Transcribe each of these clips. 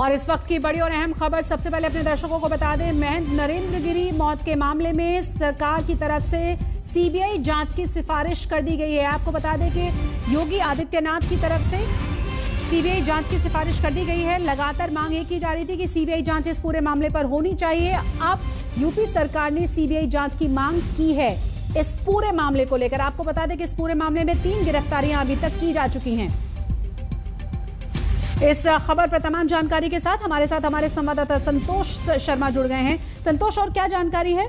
और इस वक्त की बड़ी और अहम खबर सबसे पहले अपने दर्शकों को बता दें। महंत नरेंद्र गिरी मौत के मामले में सरकार की तरफ से सीबीआई जांच की सिफारिश कर दी गई है। आपको बता दें कि योगी आदित्यनाथ की तरफ से सीबीआई जांच की सिफारिश कर दी गई है। लगातार मांग ये की जा रही थी कि सीबीआई जांच इस पूरे मामले पर होनी चाहिए। अब यूपी सरकार ने सीबीआई जांच की मांग की है इस पूरे मामले को लेकर। आपको बता दें कि इस पूरे मामले में 3 गिरफ्तारियां अभी तक की जा चुकी हैं। इस खबर पर तमाम जानकारी के साथ हमारे संवाददाता संतोष शर्मा जुड़ गए हैं। संतोष, और क्या जानकारी है?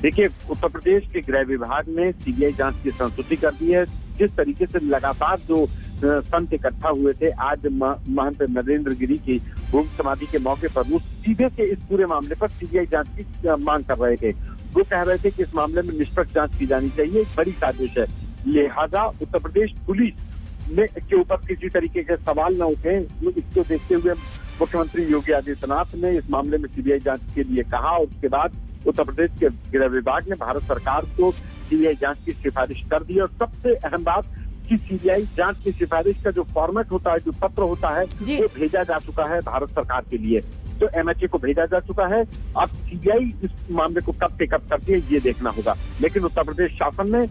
देखिए, उत्तर प्रदेश के गृह विभाग ने सीबीआई जांच की संस्तुति कर दी है। जिस तरीके से लगातार जो संत इकट्ठा हुए थे, आज महंत नरेंद्र गिरी की भूमि समाधि के मौके पर वो सीधे से इस पूरे मामले पर सीबीआई जांच की मांग कर रहे थे। वो कह रहे थे कि इस मामले में निष्पक्ष जांच की जानी चाहिए, एक बड़ी साजिश है। लिहाजा उत्तर प्रदेश पुलिस के ऊपर किसी तरीके के सवाल न उठे, इसको देखते हुए मुख्यमंत्री योगी आदित्यनाथ ने इस मामले में सीबीआई जांच के लिए कहा। और उसके बाद उत्तर प्रदेश के गृह विभाग ने भारत सरकार को सीबीआई जांच की सिफारिश कर दी। और सबसे अहम बात कि सीबीआई जांच की सिफारिश का जो फॉर्मेट होता है, जो पत्र होता है, वो भेजा जा चुका है भारत सरकार के लिए। तो एमएचए को भेजा जा चुका है। अब सीबीआई इस मामले को कब टेकअप करती है ये देखना होगा। लेकिन उत्तर प्रदेश शासन ने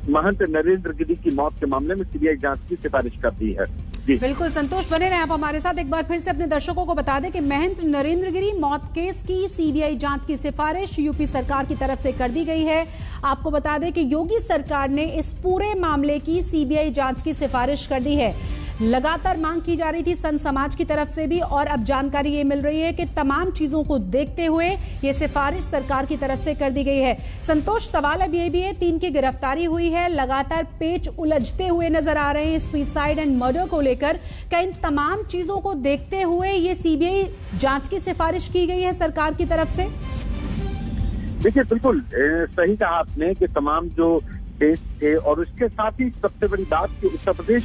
महंत नरेंद्र गिरी की मौत के मामले में सीबीआई जांच की सिफारिश कर दी है। जी बिल्कुल संतोष, बने रहे आप हमारे साथ। एक बार फिर से अपने दर्शकों को बता दें कि महंत नरेंद्र गिरी मौत केस की सीबीआई जांच की सिफारिश यूपी सरकार की तरफ से कर दी गई है। आपको बता दें कि योगी सरकार ने इस पूरे मामले की सीबीआई जांच की सिफारिश कर दी है। लगातार मांग की जा रही थी संत समाज की तरफ से भी, और अब जानकारी ये मिल रही है कि तमाम चीजों को देखते हुए ये सिफारिश सरकार की तरफ से कर दी गई है। संतोष, सवाल अब ये भी है, 3 की गिरफ्तारी हुई है, लगातार पेच उलझते हुए नजर आ रहे हैं सुसाइड एंड मर्डर को लेकर। क्या इन तमाम चीजों को देखते हुए ये सीबीआई जांच की सिफारिश की गई है सरकार की तरफ से? देखिए, बिल्कुल सही कहा आपने कि तमाम जो केस थे, और उसके साथ ही सबसे बड़ी बात कि उत्तर प्रदेश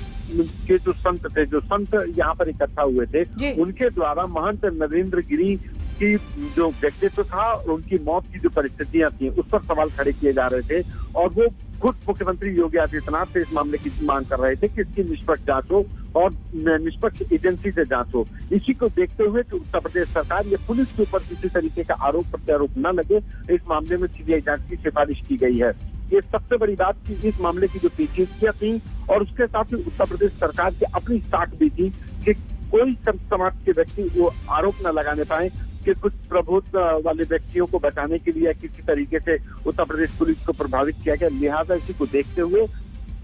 के जो संत यहाँ पर इकट्ठा हुए थे, उनके द्वारा महंत नरेंद्र गिरी की जो व्यक्तित्व था और उनकी मौत की जो परिस्थितियां थी, उस पर सवाल खड़े किए जा रहे थे। और वो खुद मुख्यमंत्री योगी आदित्यनाथ से इस मामले की मांग कर रहे थे कि इसकी निष्पक्ष जांच हो और निष्पक्ष एजेंसी से जांच हो। इसी को देखते हुए कि उत्तर प्रदेश सरकार ये पुलिस के ऊपर किसी तरीके का आरोप प्रत्यारोप न लगे, इस मामले में सीबीआई जांच की सिफारिश की गई है। ये सबसे बड़ी बात कि इस मामले की जो पेचीदगियां थी, और उसके साथ ही उत्तर प्रदेश सरकार की अपनी साख भी थी कि कोई समाज के व्यक्ति वो आरोप न लगाने पाए कि कुछ प्रभुत्व वाले व्यक्तियों को बचाने के लिए किसी तरीके से उत्तर प्रदेश पुलिस को प्रभावित किया गया। लिहाजा इसी को देखते हुए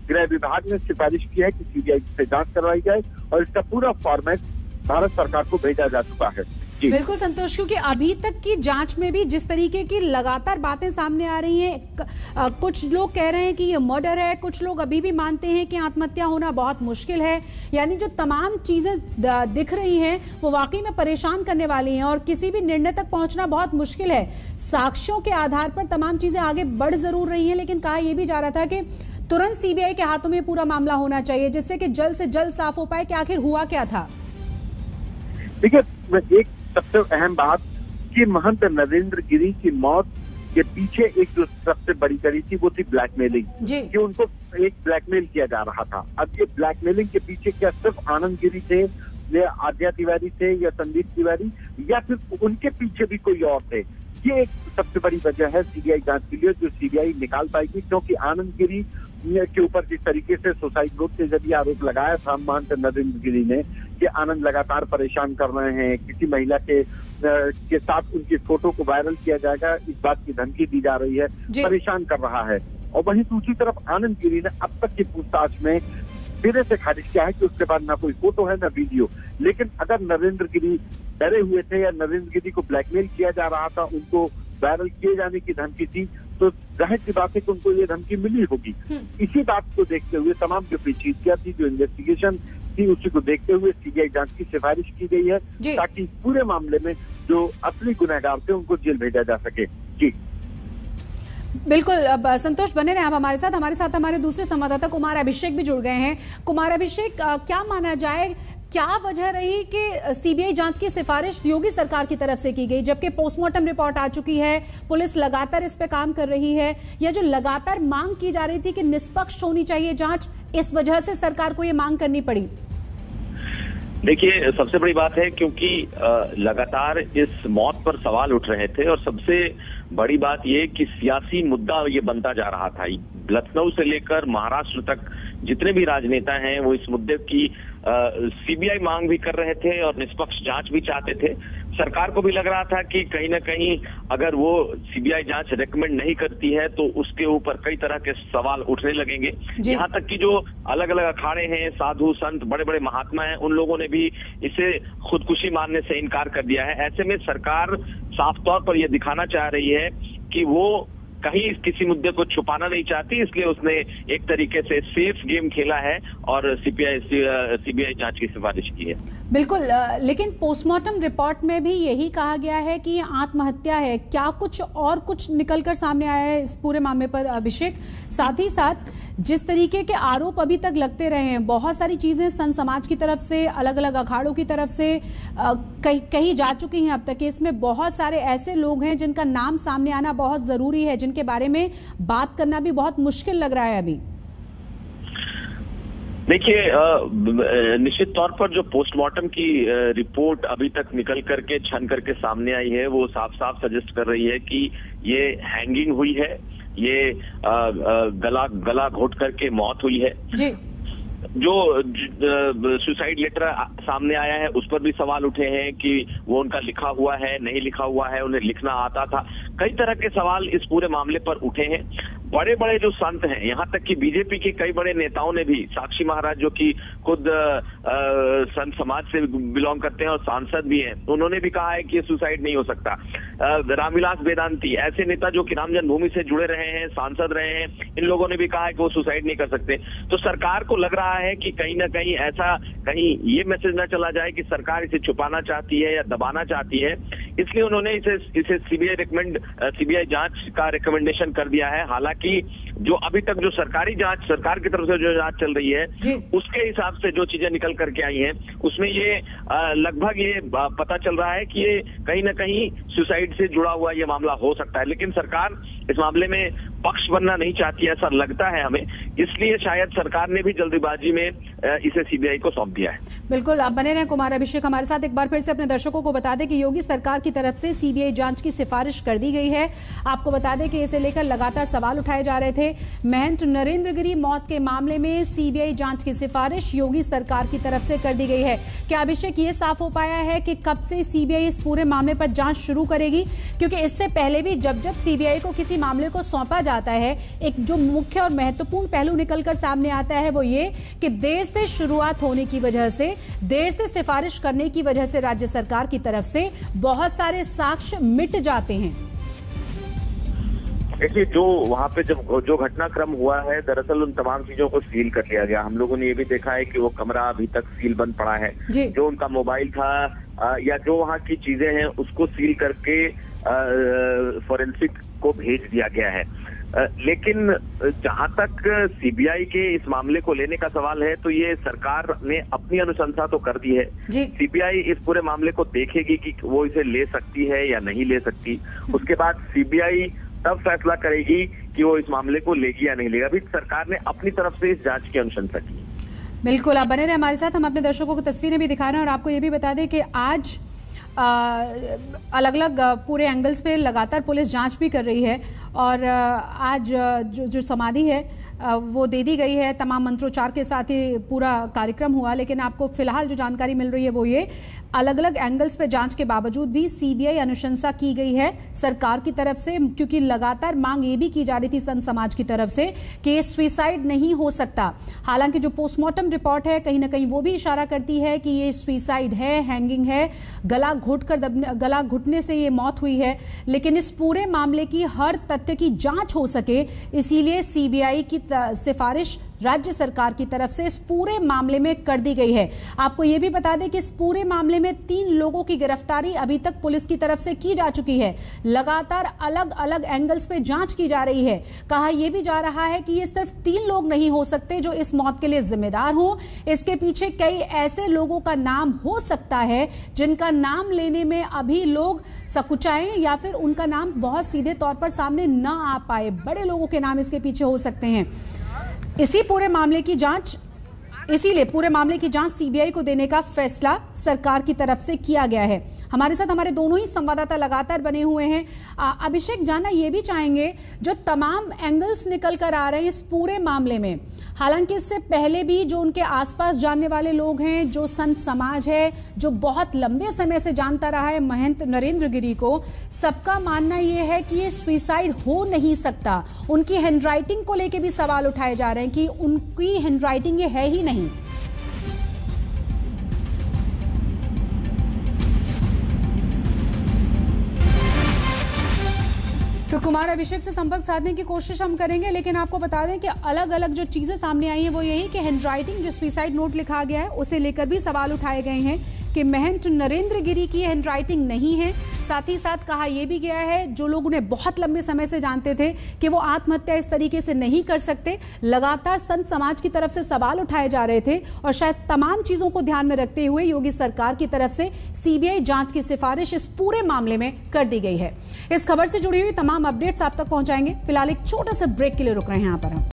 गृह विभाग ने सिफारिश की है कि सीबीआई से जांच करवाई जाए, और इसका पूरा फॉर्मेट भारत सरकार को भेजा जा चुका है। बिल्कुल संतोष, क्योंकि अभी तक की जांच में भी जिस तरीके की लगातार बातें सामने आ रही हैं, कुछ लोग कह रहे हैं कि ये मर्डर है, कुछ लोग अभी भी मानते हैं कि आत्महत्या होना बहुत मुश्किल है। यानी जो तमाम चीजें दिख रही हैं वो वाकई में परेशान करने वाली हैं, और किसी भी निर्णय तक पहुंचना बहुत मुश्किल है। साक्ष्यों के आधार पर तमाम चीजें आगे बढ़ जरूर रही हैं, लेकिन कहा यह भी जा रहा था कि तुरंत सीबीआई के हाथों में पूरा मामला होना चाहिए, जिससे कि जल्द से जल्द साफ हो पाए कि आखिर हुआ क्या था। देखिए, एक सबसे अहम बात कि महंत नरेंद्र गिरी की मौत के पीछे एक जो सबसे बड़ी कड़ी थी वो थी ब्लैकमेलिंग, कि उनको एक ब्लैकमेल किया जा रहा था। अब ये ब्लैकमेलिंग के पीछे क्या सिर्फ आनंद गिरी थे, या आद्या तिवारी थे, या संदीप तिवारी, या फिर उनके पीछे भी कोई और थे? ये एक सबसे बड़ी वजह है सीबीआई जांच के लिए, जो सीबीआई निकाल पाएगी। क्योंकि आनंद गिरी के ऊपर जिस तरीके से सुसाइड नोट के जरिए आरोप लगाया था महंत नरेंद्र गिरी ने कि आनंद लगातार परेशान कर रहे हैं, किसी महिला के साथ उनकी फोटो को वायरल किया जाएगा, इस बात की धमकी दी जा रही है, परेशान कर रहा है। और वहीं दूसरी तरफ आनंद गिरी ने अब तक की पूछताछ में सिरे से खारिज किया है कि उसके बाद ना कोई फोटो है ना वीडियो। लेकिन अगर नरेंद्र गिरी डरे हुए थे या नरेंद्र गिरी को ब्लैकमेल किया जा रहा था, उनको वायरल किए जाने की धमकी थी, तो जाहिर सी बात है कि उनको ये धमकी मिली होगी। इसी बात को देखते हुए तमाम जो पेचीदगियां थी, जो इन्वेस्टिगेशन थी, उसी को देखते हुए सीबीआई जांच की सिफारिश की गई है, ताकि पूरे मामले में जो असली गुनहगार थे उनको जेल भेजा जा सके। जी बिल्कुल। अब संतोष, बने रहे आप हमारे साथ हमारे दूसरे संवाददाता कुमार अभिषेक भी जुड़ गए हैं। कुमार अभिषेक, क्या माना जाए, क्या वजह रही कि सीबीआई जांच की सिफारिश योगी सरकार की तरफ से की गई, जबकि पोस्टमार्टम रिपोर्ट आ चुकी है, पुलिस लगातार इस पे काम कर रही है? या जो लगातार मांग की जा रही थी कि निष्पक्ष होनी चाहिए जांच, इस वजह से सरकार को ये मांग करनी पड़ी? देखिए, सबसे बड़ी बात है क्योंकि लगातार इस मौत पर सवाल उठ रहे थे और सबसे बड़ी बात ये कि सियासी मुद्दा ये बनता जा रहा था। लखनऊ से लेकर महाराष्ट्र तक जितने भी राजनेता हैं वो इस मुद्दे की सीबीआई मांग भी कर रहे थे और निष्पक्ष जांच भी चाहते थे। सरकार को भी लग रहा था कि कहीं ना कहीं अगर वो सीबीआई जांच रेकमेंड नहीं करती है तो उसके ऊपर कई तरह के सवाल उठने लगेंगे। यहाँ तक कि जो अलग अलग अखाड़े हैं, साधु संत, बड़े बड़े महात्मा हैं, उन लोगों ने भी इसे खुदकुशी मानने से इनकार कर दिया है। ऐसे में सरकार साफ तौर पर यह दिखाना चाह रही है कि वो कहीं किसी मुद्दे को छुपाना नहीं चाहती, इसलिए उसने एक तरीके से सेफ गेम खेला है और सीबीआई जांच की सिफारिश की है। बिल्कुल, लेकिन पोस्टमार्टम रिपोर्ट में भी यही कहा गया है कि आत्महत्या है। क्या कुछ निकलकर सामने आया है इस पूरे मामले पर अभिषेक? साथ ही साथ जिस तरीके के आरोप अभी तक लगते रहे हैं, बहुत सारी चीजें संत समाज की तरफ से, अलग अलग अखाड़ों की तरफ से कही जा चुकी हैं अब तक। इसमें बहुत सारे ऐसे लोग हैं जिनका नाम सामने आना बहुत जरूरी है, जिनके बारे में बात करना भी बहुत मुश्किल लग रहा है अभी। देखिए, निश्चित तौर पर जो पोस्टमार्टम की रिपोर्ट अभी तक निकल करके छन करके सामने आई है वो साफ साफ सजेस्ट कर रही है कि ये हैंगिंग हुई है, ये गला घोट करके मौत हुई है जी। जो सुसाइड लेटर सामने आया है उस पर भी सवाल उठे हैं कि वो उनका लिखा हुआ है, नहीं लिखा हुआ है, उन्हें लिखना आता था। कई तरह के सवाल इस पूरे मामले पर उठे हैं। बड़े बड़े जो संत हैं, यहाँ तक कि बीजेपी के कई बड़े नेताओं ने भी, साक्षी महाराज जो कि खुद संत समाज से बिलोंग करते हैं और सांसद भी हैं, उन्होंने भी कहा है कि ये सुसाइड नहीं हो सकता। रामविलास वेदांती, ऐसे नेता जो कि राम जन्मभूमि से जुड़े रहे हैं, सांसद रहे हैं, इन लोगों ने भी कहा है कि वो सुसाइड नहीं कर सकते। तो सरकार को लग रहा है कि कहीं ना कहीं ऐसा कहीं ये मैसेज ना चला जाए कि सरकार इसे छुपाना चाहती है या दबाना चाहती है, इसलिए उन्होंने इसे सीबीआई जांच का रिकमेंडेशन कर दिया है। हालांकि जो अभी तक जो सरकारी जांच, सरकार की तरफ से जो जांच चल रही है उसके हिसाब से जो चीजें निकल करके आई हैं उसमें ये लगभग ये पता चल रहा है कि ये कहीं ना कहीं सुसाइड से जुड़ा हुआ ये मामला हो सकता है। लेकिन सरकार इस मामले में पक्ष बनना नहीं चाहती, ऐसा लगता है हमें, इसलिए शायद सरकार ने भी जल्दबाजी में इसे सीबीआई को सौंप दिया है। बिल्कुल, आप बने रहें कुमार अभिषेक हमारे साथ। एक बार फिर से अपने दर्शकों को बता दें कि योगी सरकार की तरफ से सीबीआई जांच की सिफारिश कर दी गई है। आपको बता दें कि इसे लेकर लगातार सवाल उठाए जा रहे थे। महंत नरेंद्र गिरी मौत के मामले में सीबीआई जांच की सिफारिश योगी सरकार की तरफ से कर दी गई है। क्या अभिषेक ये साफ हो पाया है कि कब से सीबीआई इस पूरे मामले पर जांच शुरू करेगी? क्योंकि इससे पहले भी जब सीबीआई को किसी मामले को सौंपा जाता है, एक जो मुख्य और महत्वपूर्ण पहलू निकलकर सामने आता है वो ये कि देर से शुरुआत होने की वजह से, देर से सिफारिश करने की वजह से राज्य सरकार की तरफ से बहुत सारे साक्ष्य मिट जाते हैं। देखिए, जो वहां पे जो घटनाक्रम हुआ है, दरअसल उन तमाम चीजों को सील कर लिया गया। हम लोगों ने ये भी देखा है कि वो कमरा अभी तक सील बंद पड़ा है। जो उनका मोबाइल था या जो वहाँ की चीजें हैं उसको सील करके फॉरेंसिक को भेज दिया गया है। लेकिन जहां तक सीबीआई के इस मामले को लेने का सवाल है तो ये सरकार ने अपनी अनुशंसा तो कर दी है। सीबीआई इस पूरे मामले को देखेगी कि वो इसे ले सकती है या नहीं ले सकती। उसके बाद सीबीआई तब फैसला करेगी कि वो इस मामले को लेगी या नहीं लेगी। अभी सरकार ने अपनी तरफ से इस जांच की अनुशंसा की। बिल्कुल, आप बने रहे हमारे साथ। हम अपने दर्शकों को तस्वीरें भी दिखा रहे हैं और आपको ये भी बता दें कि आज अलग अलग पूरे एंगल्स पे लगातार पुलिस जांच भी कर रही है और आज जो समाधि है वो दे दी गई है। तमाम मंत्रोच्चार के साथ ही पूरा कार्यक्रम हुआ। लेकिन आपको फिलहाल जो जानकारी मिल रही है वो ये, अलग अलग एंगल्स पे जांच के बावजूद भी सीबीआई अनुशंसा की गई है सरकार की तरफ से, क्योंकि लगातार मांग ये भी की जा रही थी संत समाज की तरफ से कि ये सुसाइड नहीं हो सकता। हालांकि जो पोस्टमार्टम रिपोर्ट है कहीं ना कहीं वो भी इशारा करती है कि ये सुसाइड है, हैंगिंग है, गला घुटने से ये मौत हुई है। लेकिन इस पूरे मामले की हर तथ्य की जांच हो सके, इसीलिए सीबीआई की सिफारिश राज्य सरकार की तरफ से इस पूरे मामले में कर दी गई है। आपको यह भी बता दें कि इस पूरे मामले में 3 लोगों की गिरफ्तारी अभी तक पुलिस की तरफ से की जा चुकी है। लगातार अलग अलग एंगल्स पे जांच की जा रही है। कहा यह भी जा रहा है कि ये सिर्फ 3 लोग नहीं हो सकते जो इस मौत के लिए जिम्मेदार हों। इसके पीछे कई ऐसे लोगों का नाम हो सकता है जिनका नाम लेने में अभी लोग सकुचाएं या फिर उनका नाम बहुत सीधे तौर पर सामने ना आ पाए। बड़े लोगों के नाम इसके पीछे हो सकते हैं। इसी पूरे मामले की जांच इसीलिए पूरे मामले की जांच सीबीआई को देने का फैसला सरकार की तरफ से किया गया है। हमारे साथ हमारे दोनों ही संवाददाता लगातार बने हुए हैं। अभिषेक, जानना ये भी चाहेंगे, जो तमाम एंगल्स निकल कर आ रहे हैं इस पूरे मामले में, हालांकि इससे पहले भी जो उनके आसपास जानने वाले लोग हैं, जो संत समाज है, जो बहुत लंबे समय से जानता रहा है महंत नरेंद्र गिरी को, सबका मानना यह है कि ये सुसाइड हो नहीं सकता। उनकी हैंडराइटिंग को लेकर भी सवाल उठाए जा रहे हैं कि उनकी हैंडराइटिंग ये है ही नहीं। तो कुमार, अभिषेक से संपर्क साधने की कोशिश हम करेंगे, लेकिन आपको बता दें कि अलग अलग जो चीजें सामने आई हैं वो यही कि हैंडराइटिंग, जो सुसाइड नोट लिखा गया है, उसे लेकर भी सवाल उठाए गए हैं कि महंत नरेंद्र गिरी की हैंडराइटिंग नहीं है। साथ ही साथ कहा यह भी गया है, जो लोग उन्हें बहुत लंबे समय से जानते थे, कि वो आत्महत्या इस तरीके से नहीं कर सकते। लगातार संत समाज की तरफ से सवाल उठाए जा रहे थे और शायद तमाम चीजों को ध्यान में रखते हुए योगी सरकार की तरफ से सीबीआई जांच की सिफारिश इस पूरे मामले में कर दी गई है। इस खबर से जुड़ी हुई तमाम अपडेट्स आप तक पहुंचाएंगे। फिलहाल एक छोटा सा ब्रेक के लिए रुक रहे हैं यहाँ पर हम।